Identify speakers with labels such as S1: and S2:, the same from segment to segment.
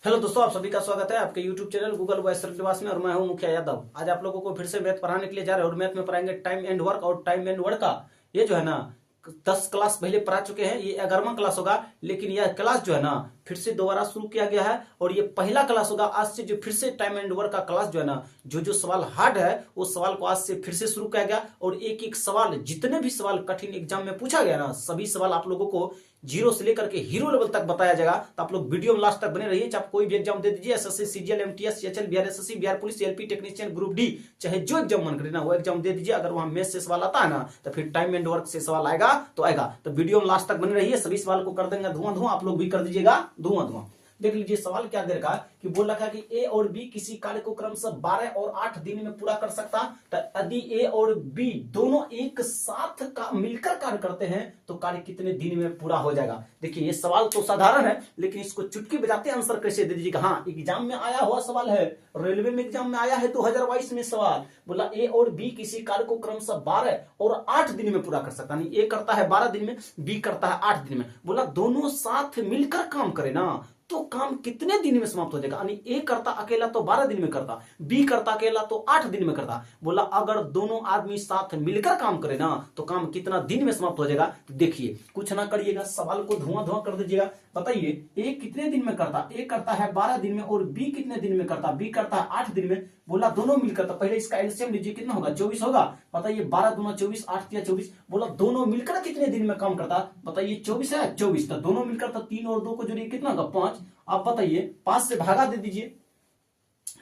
S1: Hello दोस्तों, आप सभी का स्वागत है आपके YouTube चैनल गूगल वॉइस निवास में। और मैं हूं मुखिया यादव। आज आप लोगों को फिर से मैथ पढ़ाने के लिए जा रहे हैं और मैथ में पढ़ाएंगे टाइम एंड वर्क। और टाइम एंड वर्क का ये जो है ना 10 क्लास पहले पढ़ा चुके हैं, ये 11वां क्लास होगा। लेकिन यह क्लास जो है ना फिर से दोबारा शुरू किया गया है और ये पहला क्लास होगा आज से। जो फिर से टाइम एंड वर्क का क्लास जो है ना, जो सवाल हार्ड है वो सवाल को आज से फिर से शुरू किया गया। और एक एक सवाल, जितने भी सवाल कठिन एग्जाम में पूछा गया ना, सभी सवाल आप लोगों को जीरो से लेकर के हीरो लेवल तक बताया जाएगा। तो आप लोग वीडियो में लास्ट तक बने रहिए। चाहे आप कोई भी एग्जाम दे दीजिए, SSC, CGL, MTS, CHL, Bihar SSC, Bihar police, LP technician, group D, चाहे जो एग्जाम मन करे ना वो एग्जाम दे दीजिए। अगर वहां मैथ से सवाल आता है ना तो फिर टाइम एंड वर्क से सवाल आएगा तो आएगा। तो वीडियो में लास्ट तक बने रहिए, सभी सवाल को कर देंगे धुआं धुआं। आप लोग भी कर दीजिएगा धुआं धुआं। देख लीजिए सवाल क्या दे रखा है कि बोल रखा है कि ए और बी किसी कार्य को क्रमशः 12 और 8 दिन में पूरा कर सकता। तो यदि ए और बी दोनों एक साथ का मिलकर कार्य करते हैं तो कार्य कितने दिन में पूरा हो जाएगा। देखिए ये सवाल तो साधारण है, लेकिन इसको चुटकी बजाते आंसर कैसे दे दीजिएगा। हाँ, एग्जाम में आया हुआ सवाल है, रेलवे में एग्जाम में आया है 2022 में सवाल। बोला ए और बी किसी कार्य को क्रमशः 12 और 8 दिन में पूरा कर सकता। नहीं, ए करता है 12 दिन में, बी करता है 8 दिन में। बोला दोनों साथ मिलकर काम करे ना तो काम कितने दिन में समाप्त हो जाएगा। यानी ए करता अकेला तो 12 दिन में करता, बी करता अकेला तो 8 दिन में करता। बोला अगर दोनों आदमी साथ मिलकर काम करे ना तो काम कितना दिन में समाप्त हो जाएगा। तो देखिए कुछ ना करिएगा, सवाल को धुआं धुआं कर दीजिएगा। बताइए ए कितने दिन में करता, ए करता है 12 दिन में और बी कितने दिन में करता, बी करता है 8 दिन में। बोला दोनों मिलकर, तो पहले इसका एलसीएम लीजिए, कितना होगा 24 होगा। बताइए 12 दूना 24, 8 तिया 24। बोला दोनों मिलकर कितने दिन में काम करता, बताइए 24 है 24। तो दोनों मिलकर तो 3 और 2 को जोड़िए, कितना होगा 5। आप बताइए 5 से भागा दे दीजिए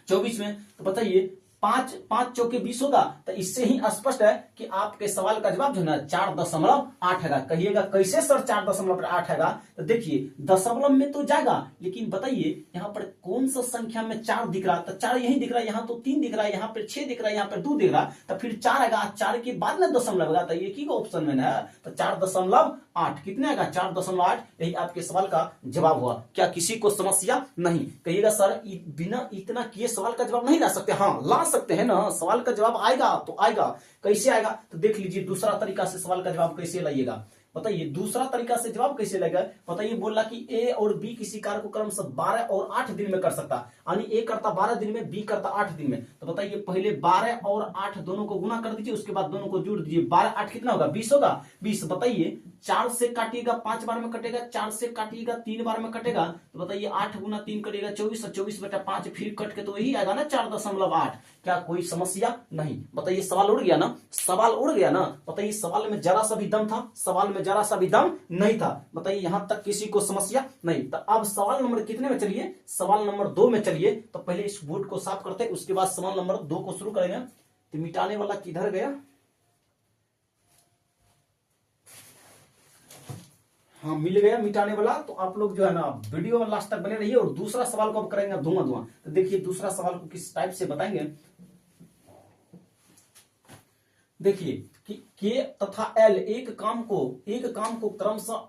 S1: 24 में। तो बताइए 5 5 चौके 20 होगा। तो इससे ही स्पष्ट है कि आपके सवाल का जवाब जो है ना 4.8 है। कहिएगा कैसे सर 4.8 है। तो देखिए दशमलव में तो जाएगा, लेकिन बताइए यहाँ पर कौन सा संख्या में 4 दिख रहा है। तो 4 यही दिख रहा है, यहाँ तो 3 दिख रहा है, यहाँ पर 6 दिख रहा है, यहाँ पर 2 दिख रहा है। तो फिर 4 आएगा, 4 के बाद में दशमलव आएगा। तो एक ही ऑप्शन में है। तो 4.8 कितने आएगा 4.8। यही आपके सवाल का जवाब हुआ। क्या किसी को समस्या नहीं? कहिएगा सर बिना इतना किए सवाल का जवाब नहीं ला सकते। हाँ ला सकते हैं ना, सवाल का जवाब आएगा तो आएगा। कैसे आएगा तो देख लीजिए दूसरा तरीका से सवाल का जवाब कैसे लाइएगा। बताइए दूसरा तरीका से जवाब कैसे लगेगा। बताइए बोला कि ए और बी किसी कार्य को क्रमशः 12 और 8 दिन में कर सकता। यानी ए करता 12 दिन में, बी करता 8 दिन में। तो बताइए पहले 12 और 8 दोनों को गुना कर दीजिए, उसके बाद दोनों को जोड़ दीजिए। 12 8 कितना होगा 20 होगा। 20 बताइए 4 से काटिएगा 5 बार में कटेगा, 4 से काटिएगा 3 बार में कटेगा। तो बताइए 8 गुना 3 कटेगा 24, 24 बटा 5 फिर कट के तो वही आएगा ना 4.8। क्या कोई समस्या नहीं? बताइए सवाल उड़ गया ना, सवाल उड़ गया ना। बताइए सवाल में जरा सा भी दम था, सवाल में जरा सा भी दम नहीं था। बताइए यहां तक किसी को समस्या नहीं। तो अब सवाल नंबर कितने में चलिए, सवाल नंबर 2 में चलिए। तो पहले इस बोर्ड को साफ करते हैं, उसके बाद सवाल नंबर 2 को शुरू करेंगे। तो मिटाने वाला किधर गया? हाँ मिल गया मिटाने वाला। तो आप लोग जो है ना वीडियो में लास्ट तक बने रहिए। और दूसरा सवाल को अब करेंगे धुआं धुआं। तो देखिए दूसरा सवाल को किस टाइप से बताएंगे। देखिए कि के तथा एल एक काम को क्रमशः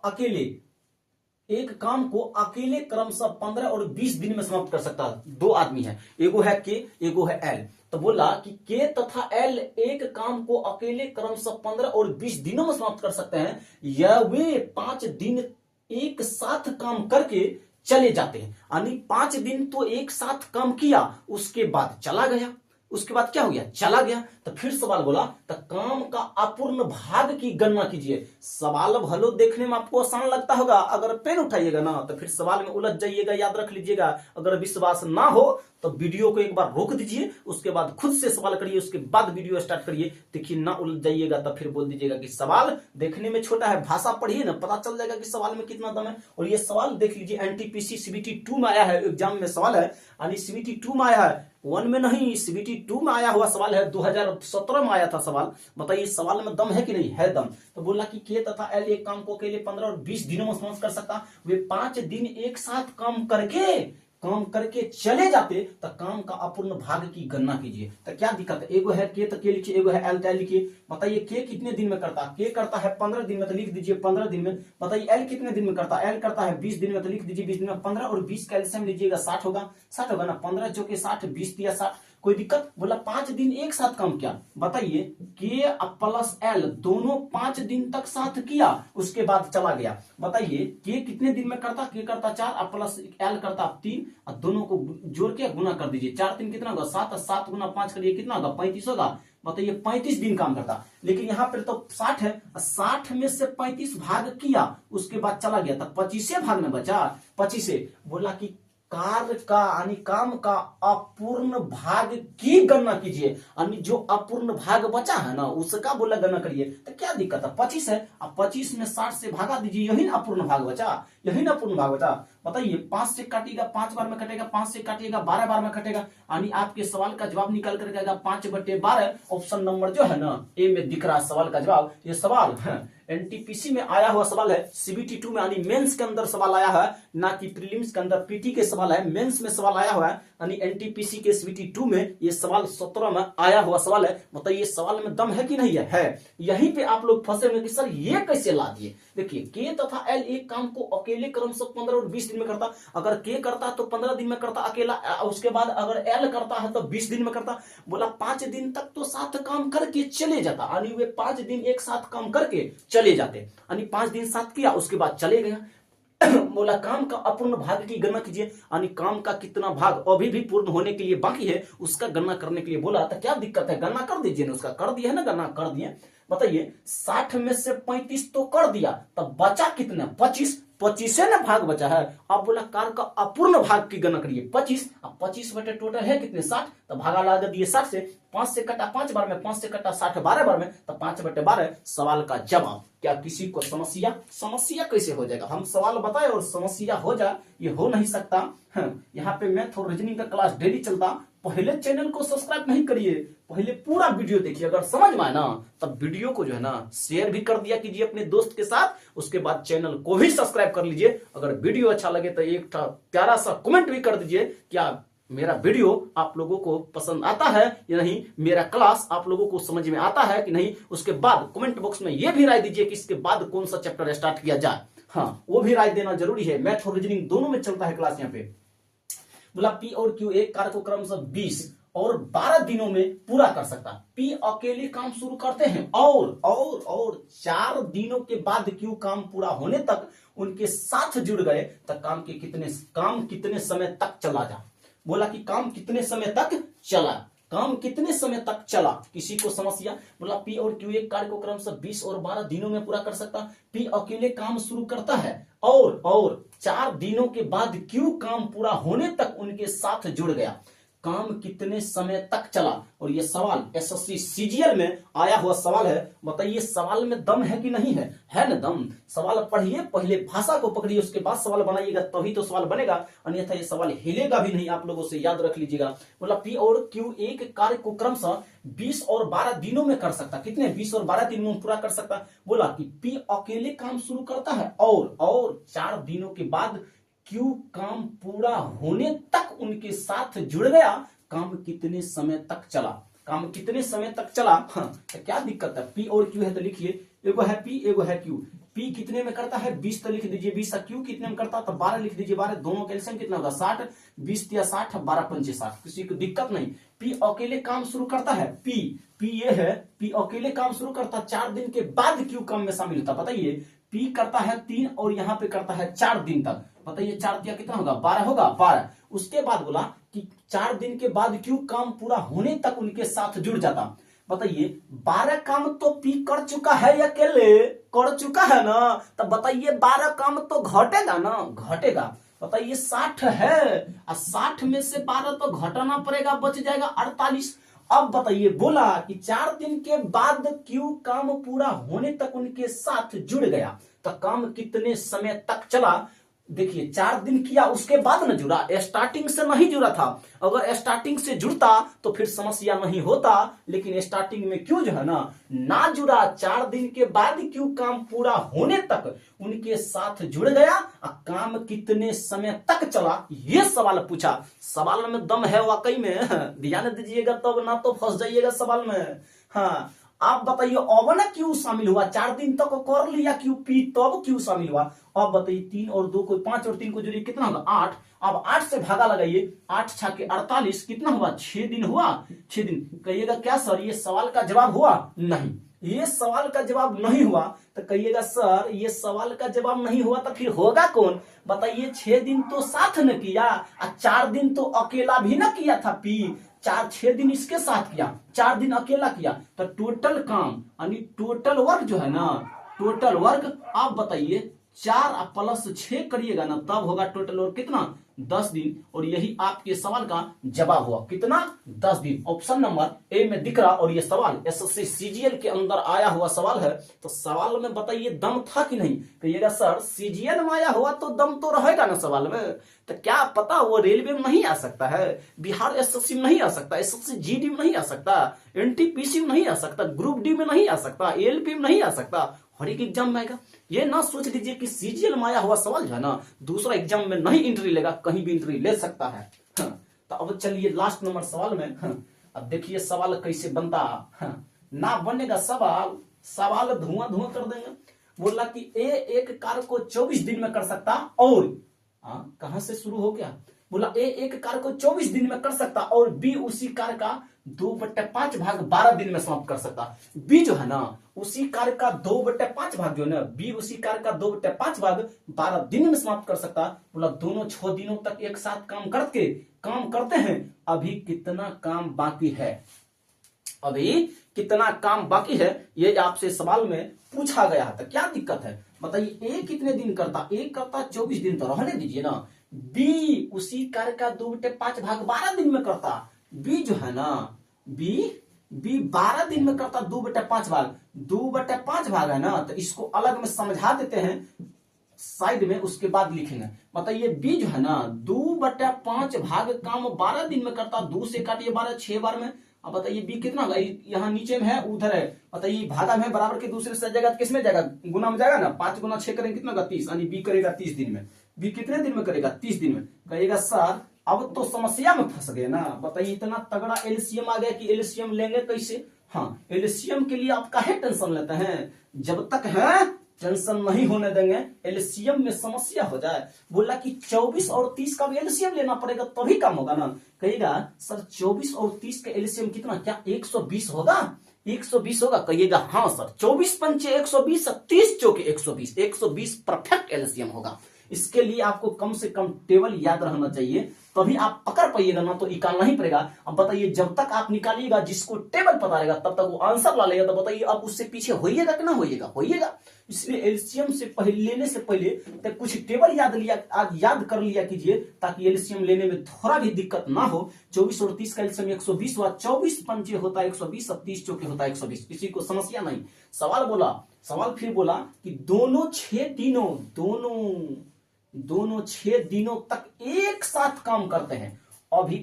S1: क्रमशः 15 और 20 दिन में समाप्त कर सकता है। दो आदमी है, एगो है के, एगो है एल। तो बोला कि के तथा एल एक काम को अकेले क्रमशः 15 और 20 दिनों में समाप्त कर सकते हैं, या वे 5 दिन एक साथ काम करके चले जाते हैं। यानी 5 दिन तो एक साथ काम किया, उसके बाद चला गया, उसके बाद क्या हो गया चला गया। तो फिर सवाल बोला तो काम का अपूर्ण भाग की गणना कीजिए। सवाल भलो देखने में आपको आसान लगता होगा, अगर पेन उठाइएगा ना तो फिर सवाल में उलझ जाइएगा। याद रख लीजिएगा, अगर विश्वास ना हो तो वीडियो को एक बार रोक दीजिए, उसके बाद खुद से सवाल करिए, उसके बाद वीडियो स्टार्ट करिए। देखिए ना उलझ जाइएगा तो फिर बोल दीजिएगा कि सवाल देखने में छोटा है, भाषा पढ़िए ना, पता चल जाएगा कि सवाल में कितना दम है। और ये सवाल देख लीजिए एनटीपीसी सीबीटी 2 में आया है, एग्जाम में सवाल है। यानी सीबीटी 2 में आया है, 1 में नहीं, सीबीटी 2 में आया हुआ सवाल है। 2017 में आया था सवाल। बताइए सवाल में दम है कि नहीं है? दम। तो बोला कि के तथा एल एक काम को अकेले 15 और 20 दिनों में समाप्त कर सकता। वे 5 दिन एक साथ काम करके चले जाते। तो काम का अपूर्ण भाग की गणना कीजिए। तो क्या दिक्कत है, एगो है के तो के लिखिए, एगो है एल तो एल लिखिए। बताइए के कितने दिन में करता, के करता है 15 दिन में, तो लिख दीजिए 15 दिन में। बताइए एल कितने दिन में करता, एल करता है 20 दिन में, तो लिख दीजिए 20 दिन में। 15 और 20 का एलसीएम लीजिएगा 60 होगा, 60 होगा ना। 15 चौके 60, 20 तिया 60। कोई दिक्कत? बोला 5 दिन एक साथ काम किया, बताइए के प्लस एल दोनों 5 दिन तक साथ किया, उसके बाद चला गया। बताइए के कितने दिन में करता? के करता 4 प्लस एल करता 3, और दोनों को जोड़ के गुना कर दीजिए। 4 3 कितना होगा? 7, 7 गुना 5 करिए कितना होगा? 35 होगा। बताइए 35 दिन काम करता, लेकिन यहाँ पर तो 60 है, 60 में से 35 भाग किया, उसके बाद चला गया, तो 25 भाग में बचा। 25 बोला कि कार्य का यानी काम का अपूर्ण भाग की गणना कीजिए, यानी जो अपूर्ण भाग बचा है ना उसका बोला गणना करिए। तो क्या दिक्कत है? 25 है, अब 25 में 60 से भागा दीजिए, यही ना अपूर्ण भाग बचा, यही ना अपूर्ण भाग बचा। बताइए 5 से काटिएगा 5 बार में कटेगा, 5 से काटिएगा 12 बार में कटेगा, यानी आपके सवाल का जवाब निकल कर आएगा 5/12। ऑप्शन नंबर जो है ना ए में दिख रहा है सवाल का जवाब। ये सवाल एनटीपीसी में आया हुआ सवाल है, सीबीटी 2 में यानी मेंस के अंदर सवाल आया है, ना कि प्रीलिम्स के अंदर पीटी के सवाल है। मेंस में सवाल आया हुआ है, यानी एनटीपीसी के सीबीटी 2 में ये सवाल 17 में आया हुआ सवाल है। बताइए सवाल में दम है कि नहीं है? यहीं पे आप लोग फंसे हुए कि सर ये कैसे ला दिए। देखिए के तथा एल एक काम को अकेले क्रमशः 15 और 20 दिन में करता। अगर के करता तो 15 दिन में करता अकेला, उसके बाद अगर एल करता है तो 20 दिन में करता। बोला 5 दिन तक तो साथ काम करके चले जाता, यानी वे 5 दिन एक साथ काम करके चले जाते, यानी 5 दिन साथ किया उसके बाद चले गया। बोला काम का अपूर्ण भाग की गणना कीजिए, यानी काम का कितना भाग अभी भी पूर्ण होने के लिए बाकी है उसका गणना करने के लिए बोला। तो क्या दिक्कत है? गणना कर दीजिए ना, उसका कर दिया है ना, गणना कर दिए। बताइए 60 में से 35 तो कर दिया, तब बचा कितना? 25 से ना भाग बचा है। अब बोला कार्य का अपूर्ण भाग की गणना करिए 25। अब 25 बटे टोटल है कितने? 60, तो भागा लगा दिए 60 से। 5 से कटा 5 बार में, 5 से कटा 60 12 बार में, तो 5/12 सवाल का जवाब। क्या किसी को समस्या कैसे हो जाएगा? हम सवाल बताए और समस्या हो जाए, ये हो नहीं सकता। यहाँ पे मैथ और रीजनिंग का क्लास डेली चलता। पहले चैनल को सब्सक्राइब नहीं करिए, पहले पूरा वीडियो देखिए, अगर समझ में आए ना तब वीडियो को जो है ना शेयर भी कर दिया कीजिए अपने दोस्त के साथ, उसके बाद चैनल को भी सब्सक्राइब कर लीजिए। अगर वीडियो अच्छा लगे तो एक प्यारा सा कमेंट भी कर दीजिए, क्या मेरा वीडियो आप लोगों को पसंद आता है या नहीं, मेरा क्लास आप लोगों को समझ में आता है कि नहीं। उसके बाद कमेंट बॉक्स में ये भी राय दीजिए कि इसके बाद कौन सा चैप्टर स्टार्ट किया जाए। हाँ, वो भी राय देना जरूरी है। मैथ और रीजनिंग दोनों में चलता है क्लास यहाँ पे। बोला पी और क्यू एक कार्य को क्रमशः 20 और 12 दिनों में पूरा कर सकता। पी अकेले काम शुरू करते हैं और 4 दिनों के बाद क्यू काम पूरा होने तक उनके साथ जुड़ गए, तब काम कितने समय तक चला जा। बोला कि काम कितने समय तक चला, किसी को समस्या। बोला पी और क्यू एक कार्य को क्रमशः 20 और 12 दिनों में पूरा कर सकता। पी अकेले काम शुरू करता है और 4 दिनों के बाद क्यू काम पूरा होने तक उनके साथ जुड़ गया, काम कितने समय तक चला। और ये सवाल एसएससी सीजीएल में आया हुआ सवाल है। बताइए सवाल में दम है कि नहीं है ना दम। सवाल पढ़िए, पहले भाषा को पकड़िए, उसके बाद सवाल बनाइएगा, तभी तो सवाल बनेगा, अन्यथा ये सवाल हिलेगा भी नहीं। आप लोगों से याद रख लीजिएगा। बोला पी और क्यू एक कार्य को क्रमशः 20 और 12 दिनों में कर सकता। कितने? 20 और 12 दिनों में पूरा कर सकता। बोला कि पी अकेले काम शुरू करता है और 4 दिनों के बाद क्यू काम पूरा होने तक उनके साथ जुड़ गया, काम कितने समय तक चला। हाँ, तो क्या दिक्कत है? पी और क्यू है तो लिखिए, एगो है पी एगो है क्यू। पी कितने में करता है? 20 तो लिख दीजिए 20। क्यू कितने में करता तो 12 लिख दीजिए 12। दोनों का एलसीएम कितना होगा? 60। 20 या 60, 12 पंचे 60। किसी को दिक्कत नहीं। पी अकेले काम शुरू करता है। पी ये है, पी अकेले काम शुरू करता, 4 दिन के बाद क्यू काम में शामिल होता। बताइए पी करता है 3 और यहाँ पे करता है 4 दिन तक। बताइए 4 दिया कितना होगा? 12 होगा। 12 उसके बाद बोला कि 4 दिन के बाद क्यों काम पूरा होने तक उनके साथ जुड़ जाता। बताइए 12 काम तो पी कर चुका है या अकेले कर चुका है ना, तब बताइए 12 काम तो घटेगा ना, घटेगा। बताइए 60 है और 60 में से 12 तो घटाना पड़ेगा, बच जाएगा 48। अब बताइए बोला कि 4 दिन के बाद क्यों काम पूरा होने तक उनके साथ जुड़ गया, तो काम कितने समय तक चला। देखिए 4 दिन किया उसके बाद न जुड़ा, स्टार्टिंग से नहीं जुड़ा था। अगर स्टार्टिंग से जुड़ता तो फिर समस्या नहीं होता, लेकिन स्टार्टिंग में क्यों जो है ना जुड़ा। 4 दिन के बाद क्यों काम पूरा होने तक उनके साथ जुड़ गया और काम कितने समय तक चला, ये सवाल पूछा। सवाल में दम है वाकई में, ध्यान दीजिएगा तब ना तो फंस जाइएगा सवाल में। हाँ, आप बताइए अब ना क्यों शामिल हुआ, 4 दिन तक कर लिया क्यों पी, तब क्यों शामिल हुआ। अब बताइए 3 और 2 को 5 और 3 को जोड़िए कितना होगा 8। अब 8 से भागा लगाइए, 8 छके 48 कितना हुआ 6 दिन हुआ, 6 दिन। कहिएगा क्या सर ये सवाल का जवाब हुआ, नहीं ये सवाल का जवाब नहीं हुआ। तो कहिएगा सर ये सवाल का जवाब नहीं हुआ तो फिर होगा कौन, बताइए 6 दिन तो साथ न किया और 4 दिन तो अकेला भी ना किया था पी, 6 दिन इसके साथ किया, 4 दिन अकेला किया। तो टोटल काम यानी टोटल वर्क जो है ना, टोटल वर्क आप बताइए 4 प्लस 6 करिएगा ना तब होगा टोटल वर्क कितना 10 दिन। और यही आपके सवाल का जवाब हुआ कितना 10 दिन। ऑप्शन नंबर ए में दिख रहा। और ये सवाल एसएससी सीजीएल के अंदर आया हुआ सवाल है। तो सवाल में बताइए दम था कि नहीं, कहिएगा सर सीजीएल में आया हुआ तो दम तो रहेगा ना सवाल में। तो क्या पता वो रेलवे में नहीं आ सकता है, बिहार एसएससी में नहीं आ सकता, एसएससी जीडी में नहीं आ सकता, एनटीपीसी में नहीं आ सकता, ग्रुप डी में नहीं आ सकता, एएलपी में नहीं आ सकता, हर एक एग्जाम में आएगा। ये ना सोच लीजिए कि सीजीएल में आया हुआ सवाल जो है ना दूसरा एग्जाम में नहीं एंट्री लेगा, कहीं भी एंट्री ले सकता है। तो अब चलिए लास्ट नंबर सवाल में। अब देखिए सवाल कैसे बनता। ना बनेगा सवाल, सवाल धुआं धुआं कर देंगे। बोला कि ए एक कार्य को 24 दिन में कर सकता और कहां से शुरू हो गया, बोला ए एक कार्य को 24 दिन में कर सकता और बी उसी कार्य का 2/5 भाग 12 दिन में समाप्त कर सकता। बी जो है ना उसी कार्य का 2/5 भाग जो है ना, बी उसी कार्य का 2/5 भाग 12 दिन में समाप्त कर सकता। बोला दोनों 6 दिनों तक एक साथ काम करते हैं। अभी कितना काम बाकी है, अभी कितना काम बाकी है, ये आपसे सवाल में पूछा गया है। तो क्या दिक्कत है बताइए, ए कितने दिन करता, ए करता 24 दिन, तो रहने दीजिए ना। बी उसी कार्य का 2/5 भाग 12 दिन में करता। बी जो है ना बी 12 दिन में करता 2/5 भाग है ना, तो इसको अलग में समझा देते हैं साइड में, उसके बाद लिखेंगे। बताइए बी जो है ना 2/5 भाग काम 12 दिन में करता, 2 से काटिए 12 6 बार में। अब बताइए बी कितना होगा, यहाँ नीचे में है उधर है, बताइए भागा में बराबर के दूसरे से जाएगा, किस में जाएगा गुना में जाएगा ना, 5 गुना 6 करेंगे कितना होगा 30, यानी बी करेगा 30 दिन में। बी कितने दिन में करेगा 30 दिन में। कहिएगा सर अब तो समस्या में फंस गए ना, बताइए इतना तगड़ा एलसीएम आ गया कि एलसीएम लेंगे कैसे। हाँ एलसीएम के लिए आप काहे टेंशन लेते हैं, जब तक है टेंशन नहीं होने देंगे, एलसीएम में समस्या हो जाए। बोला कि 24 और 30 का भी एलसीएम लेना पड़ेगा तभी काम होगा ना। कहिएगा सर 24 और 30 का एलसीएम कितना, क्या 120 होगा, 120 होगा। कहिएगा हाँ सर 24 पंचे 120, 30 चौके 120, 120 परफेक्ट एलसीएम होगा। इसके लिए आपको कम से कम टेबल याद रहना चाहिए, तभी आप पकड़ पाइएगा ना तो निकालना ही पड़ेगा। अब बताइए जब तक आप निकालिएगा जिसको टेबल पता रहेगा तब तक वो आंसर ला लेगा। तो बताइए अब उससे पीछे होइएगा कि ना होइएगा। इसलिए एलसीएम से पहले लेने से पहले तो कुछ टेबल याद कर लिया कीजिए, ताकि एलसीएम लेने में थोड़ा भी दिक्कत ना हो। 24 और 30 का एलसीएम 120 हुआ, 24 पंचे होता है 120, 30 चौके होता है 120, किसी को समस्या नहीं। सवाल फिर बोला कि दोनों 6 दिनों तक एक साथ काम करते हैं। अभी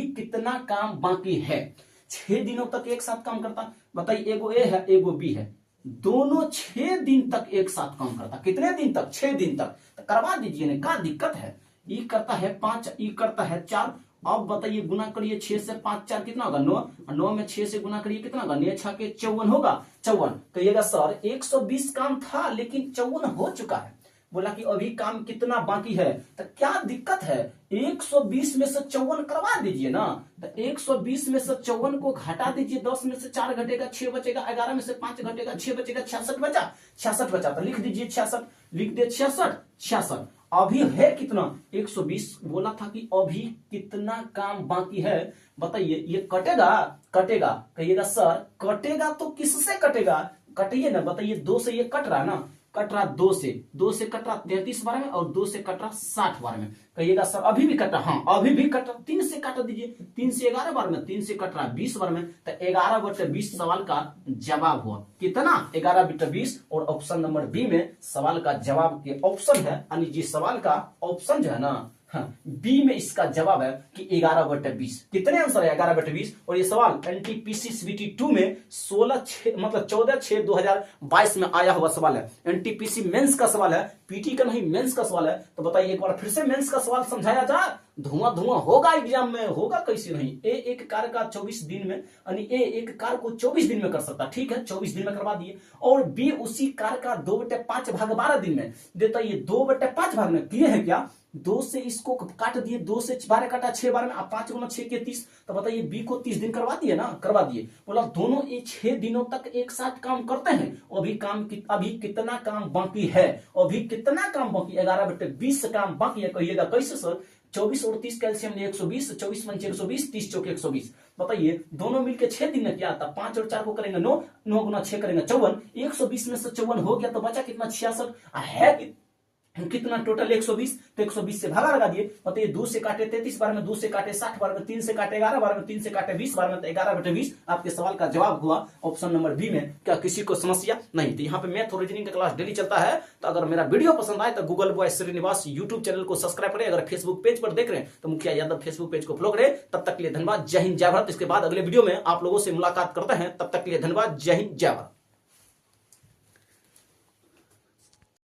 S1: कितना काम बाकी है, 6 दिनों तक एक साथ काम करता। बताइए एगो ए है एगो बी है, दोनों 6 दिन तक एक साथ काम करता। कितने दिन तक, 6 दिन तक। तो करवा दीजिए ना, क्या दिक्कत है। ई करता है 5, ई करता है 4। अब बताइए गुना करिए 6 से 5 4 कितना होगा 9, 9 में 6 से गुना करिए कितना होगा 9 6 के 54 होगा 54। कहिएगा सर 120 काम था लेकिन 54 हो चुका है। बोला कि अभी काम कितना बाकी है, तो क्या दिक्कत है, 120 में से 54 करवा दीजिए ना। तो 120 में से 54 को घटा दीजिए, 10 में से 4 घटेगा 6 बचेगा, 11 में से 5 घटेगा 6 बचेगा, 66 बचा। तो लिख दीजिए 66, लिख दे 66। अभी है कितना 120। बोला था कि अभी कितना काम बाकी है, बताइए ये कटेगा। कहिएगा सर कटेगा तो किससे कटेगा, कटिए ना। बताइए 2 से ये कट रहा ना, कट रहा 2 से कट रहा 33 बार में और 2 से कट रहा 60 बार में। कहिएगा सर अभी भी कट रहा, हाँ अभी भी कट रहा। 3 से काट दीजिए, 3 से 11 बार में, 3 से कट रहा 20 बार में। तो 11/20 सवाल का जवाब हुआ कितना 11/20। और ऑप्शन नंबर बी में सवाल का जवाब के ऑप्शन है, यानी जिस सवाल का ऑप्शन जो है ना हाँ, बी में इसका जवाब है कि 11/20। कितने आंसर है 11/20। और ये सवाल एनटीपीसी सीबीटी 2 में 14/6 में आया हुआ सवाल है। एनटीपीसी मेंस का सवाल है, पीटी का नहीं, मेंस का सवाल है। तो बताइए एक बार फिर से मेंस का सवाल समझाया जाए। धुआं धुआं होगा एग्जाम में, होगा कैसे नहीं। ए एक कार्य का 24 दिन में, यानी ए एक कार्य को 24 दिन में कर सकता, ठीक है 24 दिन में करवा दिए। और बी उसी कार्य का 2/5 भाग 12 दिन में देता। ये 2/5 भाग में किए हैं क्या, 2 से इसको काट दिए, 2 से 12 काटा 6 बार में, आप 5 गुना 6 के 30। तो बताइए बी को 30 दिन करवा दिए ना, करवा दिए। बोला दोनों ये 6 दिनों तक एक साथ काम करते हैं। अभी कितना काम बाकी है, अभी कितना काम बाकी, 11/20 काम बाकी है। कहिएगा कैसे सर, 24 और 30 कैल्शियम ने 120, 24 पंचे 120, 30 चौके 120। बताइए दोनों मिलकर 6 दिन में क्या आता, 5 और 4 को करेंगे 9, 9 गुना 6 करेंगे 54, 120 में से 54 हो गया तो बचा कितना 66 है कितना टोटल 120। तो 120 से भागा लगा दिए। बताइए 2 से काटे 33 बार में, 2 से काटे 60 बार में, 3 से काटे 11 बार में, 3 से काटे 20 बार में, तो 11/20 आपके सवाल का जवाब हुआ ऑप्शन नंबर बी में। क्या किसी को समस्या नहीं थी। यहाँ पे मैथ और रीजनिंग का क्लास डेली चलता है। तो अगर मेरा वीडियो पसंद आए तो Google boy Srinivas YouTube channel को सब्सक्राइब करें। अगर फेसबुक पेज पर देख रहे हैं तो मुखिया यादव फेसबुक पेज को फॉलो करें। तब तक के लिए धन्यवाद, जय हिंद जय भारत। इसके बाद अगले वीडियो में आप लोगों से मुलाकात करते हैं। तब तक के लिए धन्यवाद, जय हिंद जय भारत।